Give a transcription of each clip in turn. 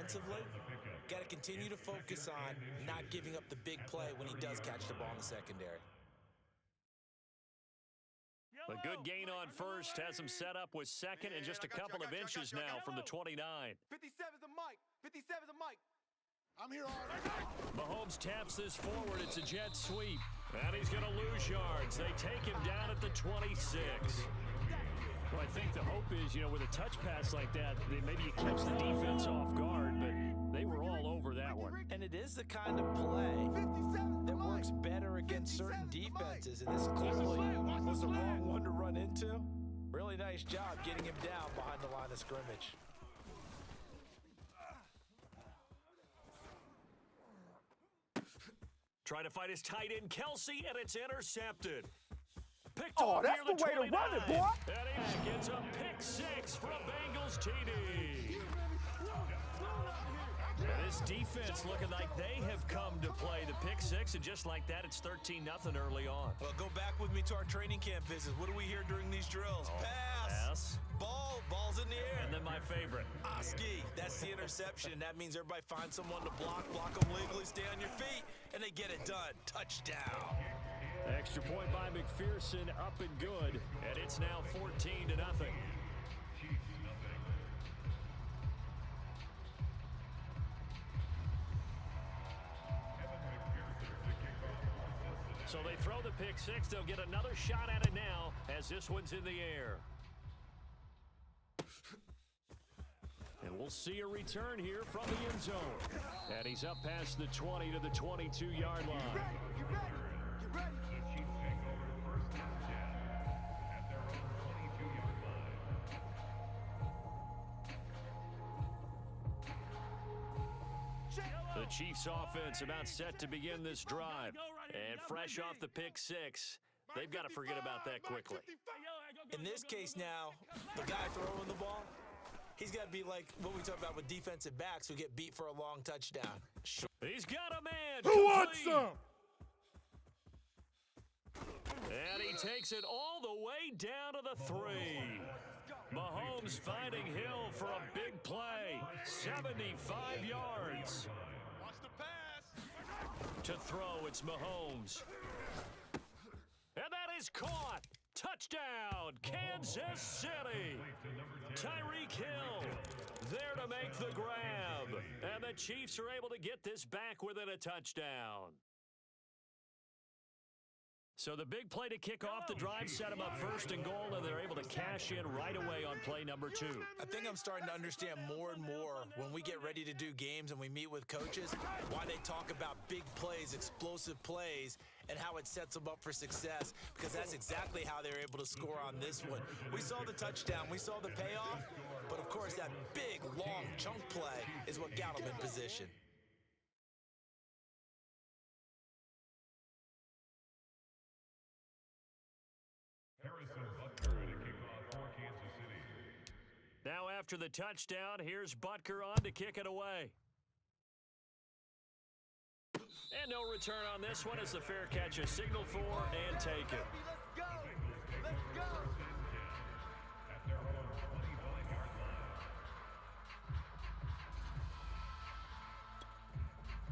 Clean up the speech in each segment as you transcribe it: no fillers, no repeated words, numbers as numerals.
defensively. Got to continue to focus on not giving up the big play when he does catch the ball in the secondary. A good gain on first has him set up with second and just a couple of inches now from the 29. 57's a mic. 57's a mic. I'm here all right. Mahomes taps this forward. It's a jet sweep. And he's going to lose yards. They take him down at the 26. Well, I think the hope is, with a touch pass like that, maybe you catch the defense off guard, but they were all over that one. And it is the kind of play that works better against certain defenses, and this clearly was the wrong one to run into. Really nice job getting him down behind the line of scrimmage. Trying to fight his tight end, Kelsey, and it's intercepted. Picked Oh, that's the way to run it, boy. And he gets a pick six for a Bengals TD. And this defense looking like they have come to play the pick six, and just like that, it's 13-0 early on. Well, go back with me to our training camp visits. What do we hear during these drills? Pass. Ball's in the air. And then my favorite. Ski. That's the interception. That means everybody finds someone to block them legally, stay on your feet, and they get it done. Touchdown. Extra point by McPherson, up and good, and it's now 14-0. So they throw the pick six. They'll get another shot at it now as this one's in the air. And we'll see a return here from the end zone. And he's up past the 20 to the 22-yard line. You ready? The Chiefs offense about set to begin this drive. And fresh off the pick six, they've got to forget about that quickly. In this case now, the guy throwing the ball, he's got to be like what we talk about with defensive backs who get beat for a long touchdown. He's got a man. Who wants some? And he takes it all the way down to the 3. Mahomes finding Hill for a big play. 75 yards. Watch the pass. To throw, it's Mahomes. And that is caught. Touchdown, Kansas City. Tyreek Hill there to make the grab. And the Chiefs are able to get this back within a touchdown. So the big play to kick off the drive set them up first and goal, and they're able to cash in right away on play number 2. I think I'm starting to understand more and more when we get ready to do games and we meet with coaches why they talk about big plays, explosive plays, and how it sets them up for success, because that's exactly how they're able to score on this one. We saw the touchdown, we saw the payoff, but of course that big, long chunk play is what got them in position. Now after the touchdown, here's Butker on to kick it away. And no return on this one as the fair catch is signaled for and taken. Let's go. Let's go. At their own 25-yard line.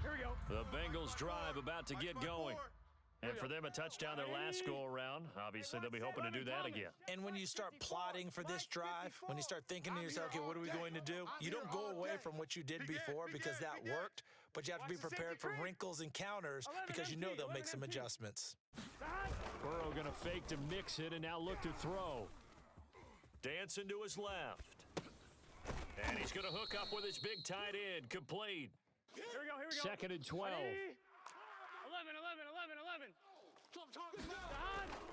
Here we go. The Bengals drive about to get going. And for them, a touchdown their last go-around. Obviously, they'll be hoping to do that again. And when you start plotting for this drive, when you start thinking to yourself, okay, what are we going to do? You don't go away from what you did before because that worked, but you have to be prepared for wrinkles and counters because you know they'll make some adjustments. Burrow going to fake to mix it and now look to throw. Dancing to his left. And he's going to hook up with his big tight end. Complete. Here we go. Second and 12. 11.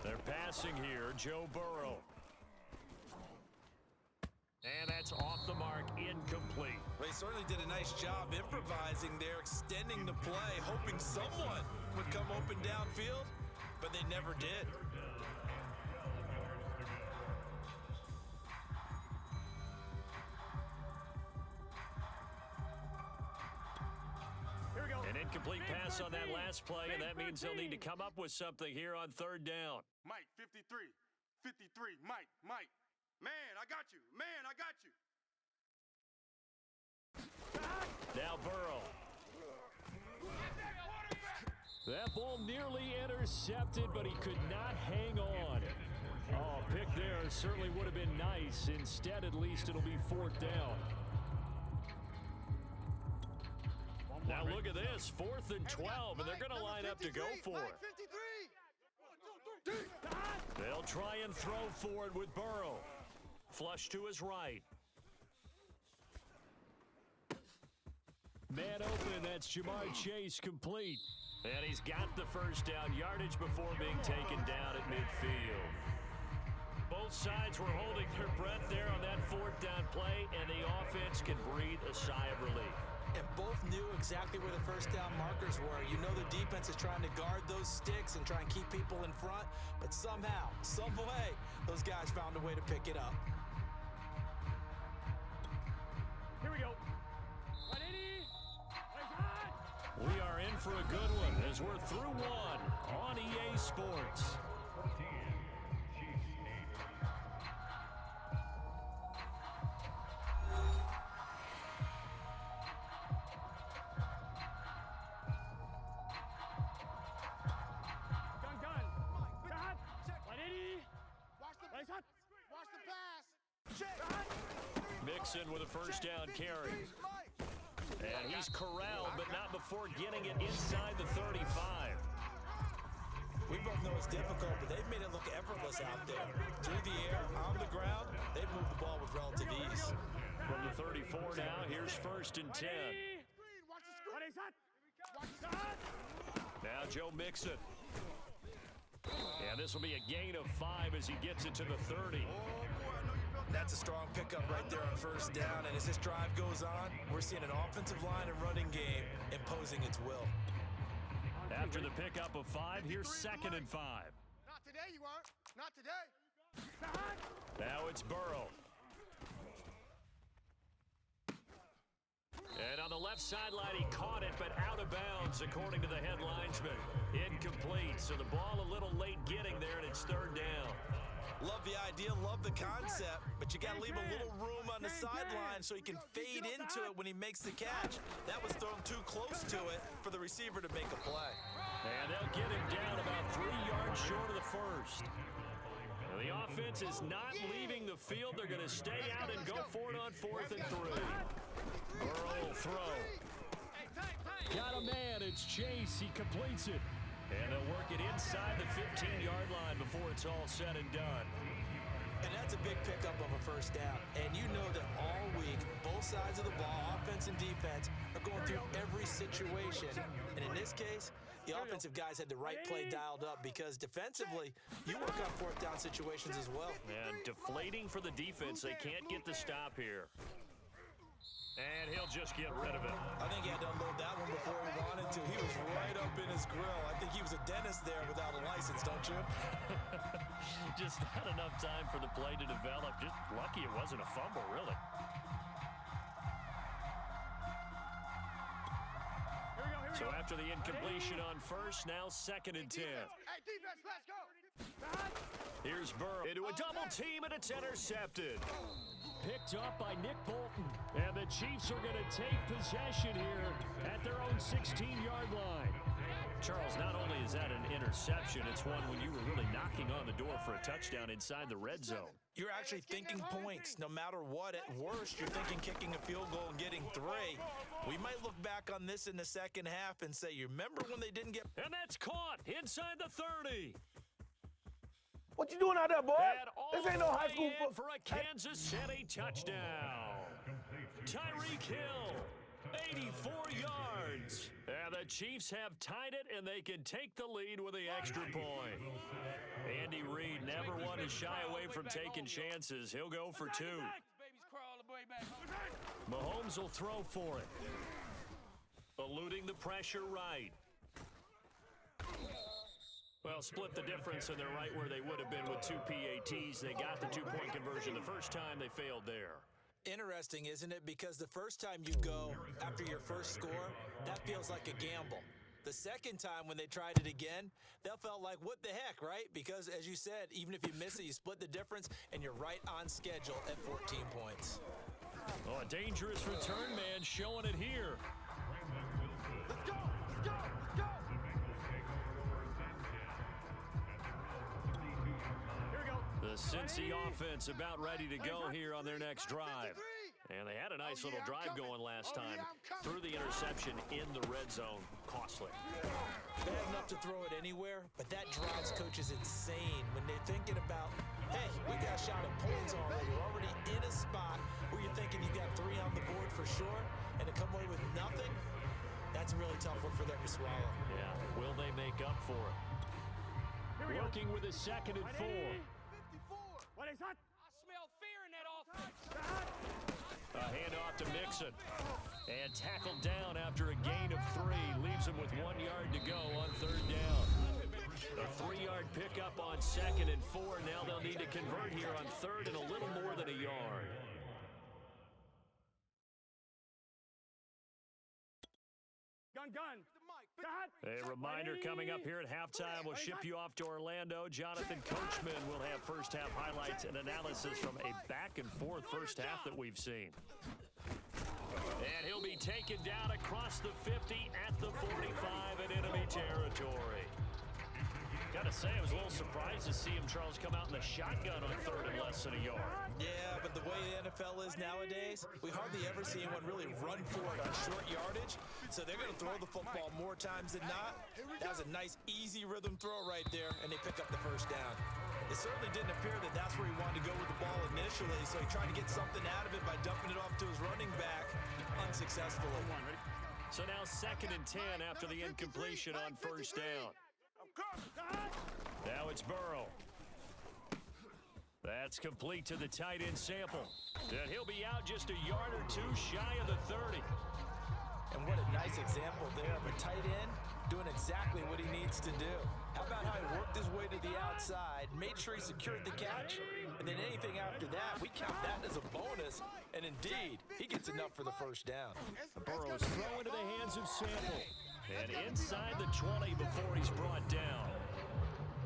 They're passing here, Joe Burrow. And that's off the mark, incomplete. They certainly did a nice job improvising there, extending the play, hoping someone would come open downfield, but they never did. An incomplete pass on that last play, and that means they'll need to come up with something here on third down. Mike, 53. Mike. Man, I got you. That ball nearly intercepted, but he could not hang on. Oh, pick there certainly would have been nice. Instead, at least, it'll be 4th down. Now look at this, 4th and 12, and they're going to line up to go for it. They'll try and throw for it with Burrow. Flush to his right. Man open, that's Jamar Chase complete. And he's got the first down yardage before being taken down at midfield. Both sides were holding their breath there on that 4th down play, and the offense can breathe a sigh of relief. And both knew exactly where the first down markers were. You know the defense is trying to guard those sticks and try and keep people in front, but somehow, some way, those guys found a way to pick it up. Here we go. We are in for a good one as we're through one on EA Sports. 14, Chiefs 8. Watch the pass. Mixon with a first down carry. And he's corralled, but not before getting it inside the 35. We both know it's difficult, but they've made it look effortless out there. Through the air, on the ground, they've moved the ball with relative ease. From the 34 now, here's 1st and 10. Now Joe Mixon. And this will be a gain of 5 as he gets it to the 30. That's a strong pickup right there on first down, and as this drive goes on, we're seeing an offensive line and running game imposing its will. After the pickup of 5, here's 2nd and 5. Not today, you aren't. Not today. Now it's Burrow. And on the left sideline, he caught it, but out of bounds, according to the head linesman. Incomplete, so the ball a little late getting there, and it's 3rd down. Love the idea, love the concept, but you got to leave a little room on the sideline so he can fade into it when he makes the catch. That was thrown too close to it for the receiver to make a play. And they'll get him down about 3 yards short of the first. The offense is not leaving the field. They're going to stay out and go for it on 4th and 3. Burrow will throw. Got a man. It's Chase. He completes it. And they'll work it inside the 15-yard line before it's all said and done. And that's a big pickup of a first down. And you know that all week, both sides of the ball, offense and defense, are going through every situation. And in this case, the offensive guys had the right play dialed up because defensively, you work on 4th down situations as well. And deflating for the defense. They can't get the stop here. And he'll just get rid of it. I think he had to unload that one before he wanted to. He was right up in his grill. I think he was a dentist there without a license, don't you? Just not enough time for the play to develop. Just lucky it wasn't a fumble, really. So after the incompletion on first, now 2nd and 10. Hey, defense, let's go. Here's Burrow into a double team, and it's intercepted. Picked up by Nick Bolton. And the Chiefs are going to take possession here at their own 16-yard line. Charles, not only is that an interception, it's one when you were really knocking on the door for a touchdown inside the red zone. You're actually thinking points. No matter what, at worst, you're thinking kicking a field goal and getting 3. We might look back on this in the second half and say, you remember when they didn't get... And that's caught inside the 30. What you doing out there, boy? And This ain't no high school football for a Kansas City touchdown. Tyreek Hill, 84 yards. And the Chiefs have tied it, and they can take the lead with the extra point. Andy Reid never one to shy away from taking chances. He'll go for 2. Mahomes will throw for it. Eluding the pressure right. Well, split the difference, and they're right where they would have been with 2 PATs. They got the 2-point conversion the first time. They failed there. Interesting, isn't it? Because the first time you go after your first score, that feels like a gamble. The second time when they tried it again, that felt like, what the heck, right? Because, as you said, even if you miss it, you split the difference, and you're right on schedule at 14 points. Oh, a dangerous return man showing it here. Let's go. Let's go. Let's go. Cincy offense about ready to go here on their next drive. And they had a nice little drive going last time. Threw the interception in the red zone. Costly. They had enough to throw it anywhere, but that drives coaches insane when they're thinking about, hey, we got a shot at points already. We're already in a spot where you're thinking you got 3 on the board for sure, and to come away with nothing, that's a really tough one for them to swallow. Yeah, will they make up for it? Working with a 2nd and 4. 54. What is that? I smell fear in that offense. A handoff to Mixon. And tackled down after a gain of 3. Leaves him with 1 yard to go on 3rd down. A 3-yard pickup on 2nd and 4. Now they'll need to convert here on 3rd and a little more than a yard. Gun. A reminder coming up here at halftime. We'll ship you off to Orlando. Jonathan Coachman will have first half highlights and analysis from a back-and-forth first half that we've seen. And he'll be taken down across the 50 at the 45 in enemy territory. Gotta say, I was a little surprised to see him, Charles, come out in the shotgun on 3rd and less than a yard. Yeah, but the way the NFL is nowadays, we hardly ever see anyone really run for it on short yardage. So they're going to throw the football more times than not. That was a nice, easy rhythm throw right there, and they pick up the first down. It certainly didn't appear that that's where he wanted to go with the ball initially, so he tried to get something out of it by dumping it off to his running back unsuccessfully. So now 2nd and 10 after the incompletion on first down. Now it's Burrow. That's complete to the tight end Sample. And he'll be out just a yard or 2 shy of the 30. And what a nice example there of a tight end doing exactly what he needs to do. How about how he worked his way to the outside, made sure he secured the catch, and then anything after that, we count that as a bonus. And indeed, he gets enough for the first down. Burrow is thrown into the hands of Sample. And inside the 20 before he's brought down.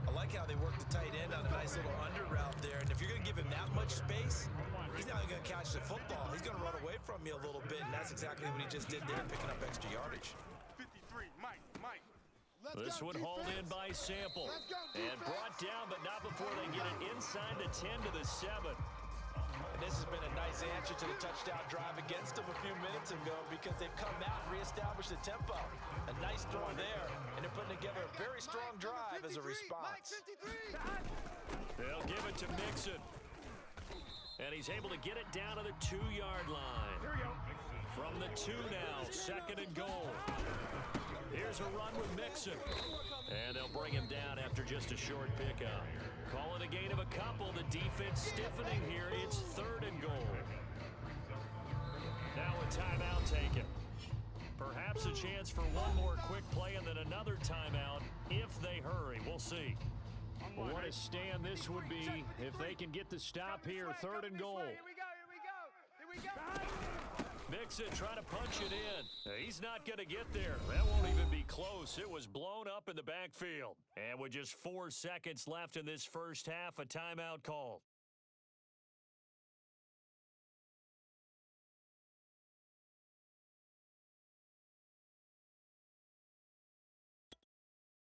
I like how they work the tight end on a nice little under route there. And if you're going to give him that much space, he's not going to catch the football. He's going to run away from you a little bit, and that's exactly what he just did there, picking up extra yardage. 53, Mike. This one hauled in by Sample. And brought down, but not before they get it inside the 10 to the 7. And this has been a nice answer to the touchdown drive against them a few minutes ago because they've come out and reestablished the tempo. A nice throw there, and they're putting together a very strong drive as a response. They'll give it to Mixon. And he's able to get it down to the 2-yard line. From the 2 now, 2nd and goal. Here's a run with Mixon. And they'll bring him down after just a short pickup. Call it a gain of a couple. The defense stiffening here. It's 3rd and goal. Now a timeout taken. Perhaps a chance for one more quick play and then another timeout if they hurry. We'll see. What a stand this would be if they can get the stop here. 3rd and goal. Here we go. Mixon trying to punch it in. He's not going to get there. That won't even be close. It was blown up in the backfield. And with just 4 seconds left in this first half, a timeout called.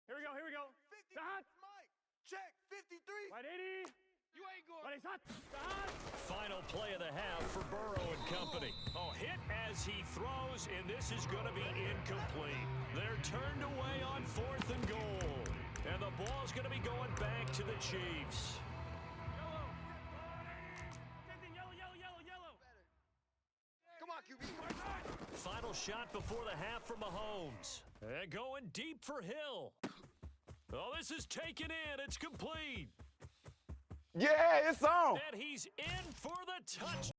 Here we go. 50, Mike. Check. 53. 180. You ain't going. What is that? Final play of the half for Burrow and company. Oh, hit as he throws, and this is going to be incomplete. They're turned away on 4th and goal. And the ball's going to be going back to the Chiefs. Yellow. Come on, QB. Final shot before the half for Mahomes. And going deep for Hill. Oh, this is taken in. It's complete. Yeah, it's on. And he's in for the touchdown.